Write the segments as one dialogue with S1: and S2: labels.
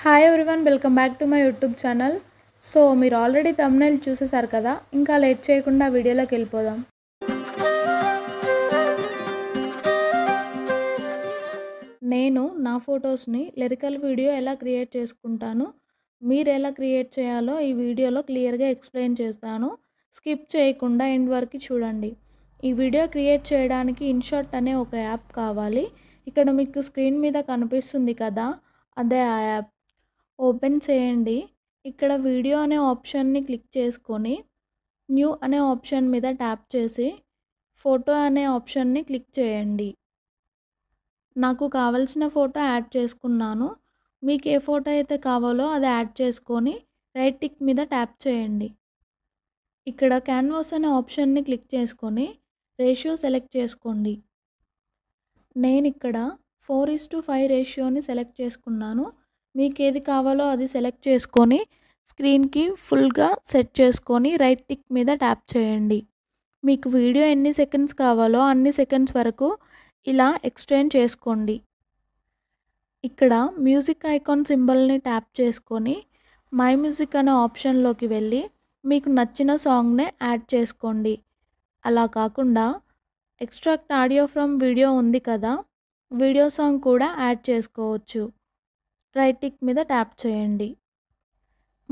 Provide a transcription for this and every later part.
S1: Hi everyone, welcome back to my YouTube channel. So మీరు already thumbnail చూసేసారు కదా, ఇంకా late చేయకుండా వీడియోలోకి వెళ్ళిపోదాం. నేను నా ఫొటోస్ని లిరికల్ వీడియో ఎలా క్రియేట్ చేసుకుంటాను, మీరు ఎలా క్రియేట్ చేయాలో ఈ వీడియోలో క్లియర్గా ఎక్స్ప్లెయిన్ చేస్తాను. స్కిప్ చేయకుండా ఎండ్ వరకు చూడండి. ఈ వీడియో క్రియేట్ చేయడానికి ఇన్షాట్ అనే ఒక యాప్ కావాలి. ఇక్కడ మీకు స్క్రీన్ మీద కనిపిస్తుంది కదా, అదే ఆ యాప్. ఓపెన్ చేయండి. ఇక్కడ వీడియో అనే ఆప్షన్ని క్లిక్ చేసుకొని న్యూ అనే ఆప్షన్ మీద ట్యాప్ చేసి ఫోటో అనే ఆప్షన్ని క్లిక్ చేయండి. నాకు కావాల్సిన ఫోటో యాడ్ చేసుకున్నాను. మీకు ఏ ఫోటో అయితే కావాలో అది యాడ్ చేసుకొని రైట్ టిక్ మీద ట్యాప్ చేయండి. ఇక్కడ క్యాన్వాస్ అనే ఆప్షన్ని క్లిక్ చేసుకొని రేషియో సెలెక్ట్ చేసుకోండి. నేను ఇక్కడ 4:5 రేషియోని సెలెక్ట్ చేసుకున్నాను. మీకు ఏది కావాలో అది సెలెక్ట్ చేసుకొని స్క్రీన్కి ఫుల్గా సెట్ చేసుకొని రైట్ టిక్ మీద ట్యాప్ చేయండి. మీకు వీడియో ఎన్ని సెకండ్స్ కావాలో అన్ని సెకండ్స్ వరకు ఇలా ఎక్స్టెండ్ చేసుకోండి. ఇక్కడ మ్యూజిక్ ఐకాన్ సింబల్ని ట్యాప్ చేసుకొని మై మ్యూజిక్ అనే ఆప్షన్లోకి వెళ్ళి మీకు నచ్చిన సాంగ్నే యాడ్ చేసుకోండి. అలా కాకుండా ఎక్స్ట్రాక్ట్ ఆడియో ఫ్రమ్ వీడియో ఉంది కదా, వీడియో సాంగ్ కూడా యాడ్ చేసుకోవచ్చు. రైట్ టిక్ మీద ట్యాప్ చేయండి.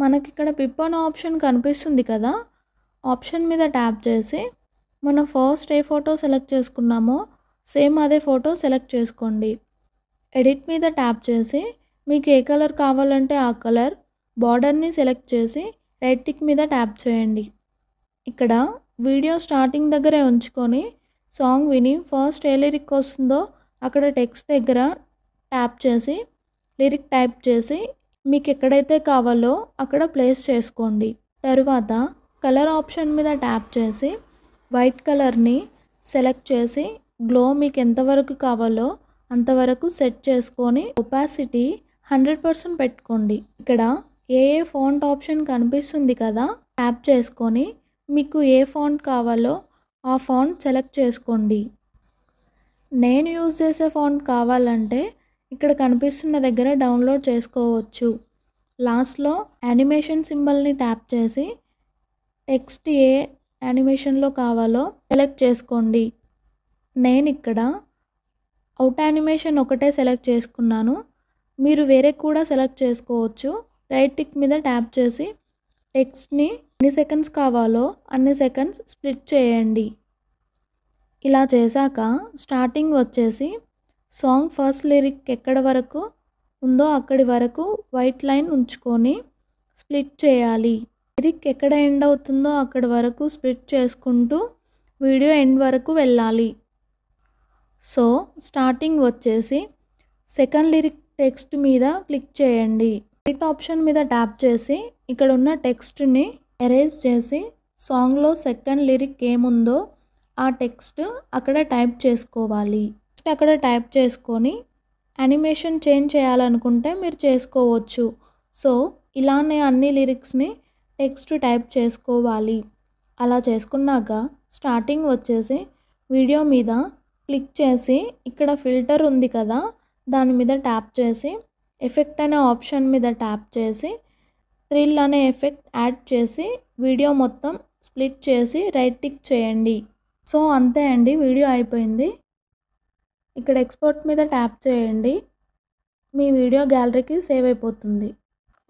S1: మనకి ఇక్కడ పిప్ అనే ఆప్షన్ కనిపిస్తుంది కదా, ఆప్షన్ మీద ట్యాప్ చేసి మనం ఫస్ట్ ఏ ఫోటో సెలెక్ట్ చేసుకున్నామో సేమ్ అదే ఫోటో సెలెక్ట్ చేసుకోండి. ఎడిట్ మీద ట్యాప్ చేసి మీకు ఏ కలర్ కావాలంటే ఆ కలర్, బార్డర్ని సెలెక్ట్ చేసి రైట్ టిక్ మీద ట్యాప్ చేయండి. ఇక్కడ వీడియో స్టార్టింగ్ దగ్గరే ఉంచుకొని సాంగ్ విని ఫస్ట్ ఏ లిరిక్ వస్తుందో అక్కడ టెక్స్ట్ దగ్గర ట్యాప్ చేసి లిరిక్ టైప్ చేసి మీకు ఎక్కడైతే కావాలో అక్కడ ప్లేస్ చేసుకోండి. తరువాత కలర్ ఆప్షన్ మీద ట్యాప్ చేసి వైట్ కలర్ని సెలెక్ట్ చేసి గ్లో మీకు ఎంతవరకు కావాలో అంతవరకు సెట్ చేసుకొని ఒపాసిటీ 100% పెట్టుకోండి. ఇక్కడ ఏ ఫాంట్ ఆప్షన్ కనిపిస్తుంది కదా, ట్యాప్ చేసుకొని మీకు ఏ ఫాంట్ కావాలో ఆ ఫాంట్ సెలెక్ట్ చేసుకోండి. నేను యూజ్ చేసే ఫాంట్ కావాలంటే ఇక్కడ కనిపిస్తున్న దగ్గర డౌన్లోడ్ చేసుకోవచ్చు. లాస్ట్లో యానిమేషన్ సింబల్ని ట్యాప్ చేసి టెక్స్ట్ ఏ యానిమేషన్లో కావాలో సెలెక్ట్ చేసుకోండి. నేను ఇక్కడ అవుట్ యానిమేషన్ ఒకటే సెలెక్ట్ చేసుకున్నాను. మీరు వేరే కూడా సెలెక్ట్ చేసుకోవచ్చు. రైట్ టిక్ మీద ట్యాప్ చేసి టెక్స్ట్ని ఎన్ని సెకండ్స్ కావాలో అన్ని సెకండ్స్ స్ప్లిట్ చేయండి. ఇలా చేశాక స్టార్టింగ్ వచ్చేసి సాంగ్ ఫస్ట్ లిరిక్ ఎక్కడ వరకు ఉందో అక్కడి వరకు వైట్ లైన్ ఉంచుకొని స్ప్లిట్ చేయాలి. లిరిక్ ఎక్కడ ఎండ్ అవుతుందో అక్కడి వరకు స్ప్లిట్ చేసుకుంటూ వీడియో ఎండ్ వరకు వెళ్ళాలి. సో స్టార్టింగ్ వచ్చేసి సెకండ్ లిరిక్ టెక్స్ట్ మీద క్లిక్ చేయండి. రైట్ ఆప్షన్ మీద ట్యాప్ చేసి ఇక్కడ ఉన్న టెక్స్ట్ని ఎరేజ్ చేసి సాంగ్లో సెకండ్ లిరిక్ ఏముందో ఆ టెక్స్ట్ అక్కడ టైప్ చేసుకోవాలి. అక్కడ టైప్ చేసుకొని యానిమేషన్ చేంజ్ చేయాలనుకుంటే మీరు చేసుకోవచ్చు. సో ఇలానే అన్ని లిరిక్స్ని టెక్స్ట్ టైప్ చేసుకోవాలి. అలా చేసుకున్నాక స్టార్టింగ్ వచ్చేసి వీడియో మీద క్లిక్ చేసి ఇక్కడ ఫిల్టర్ ఉంది కదా, దాని మీద ట్యాప్ చేసి ఎఫెక్ట్ అనే ఆప్షన్ మీద ట్యాప్ చేసి థ్రిల్ అనే ఎఫెక్ట్ యాడ్ చేసి వీడియో మొత్తం స్ప్లిట్ చేసి రైట్ టిక్ చేయండి. సో అంతే అండి, వీడియో అయిపోయింది. ఇక్కడ ఎక్స్పోర్ట్ మీద ట్యాప్ చేయండి. మీ వీడియో గ్యాలరీకి సేవ్ అయిపోతుంది.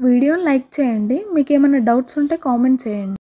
S1: వీడియోని లైక్ చేయండి. మీకు ఏమైనా డౌట్స్ ఉంటే కామెంట్ చేయండి.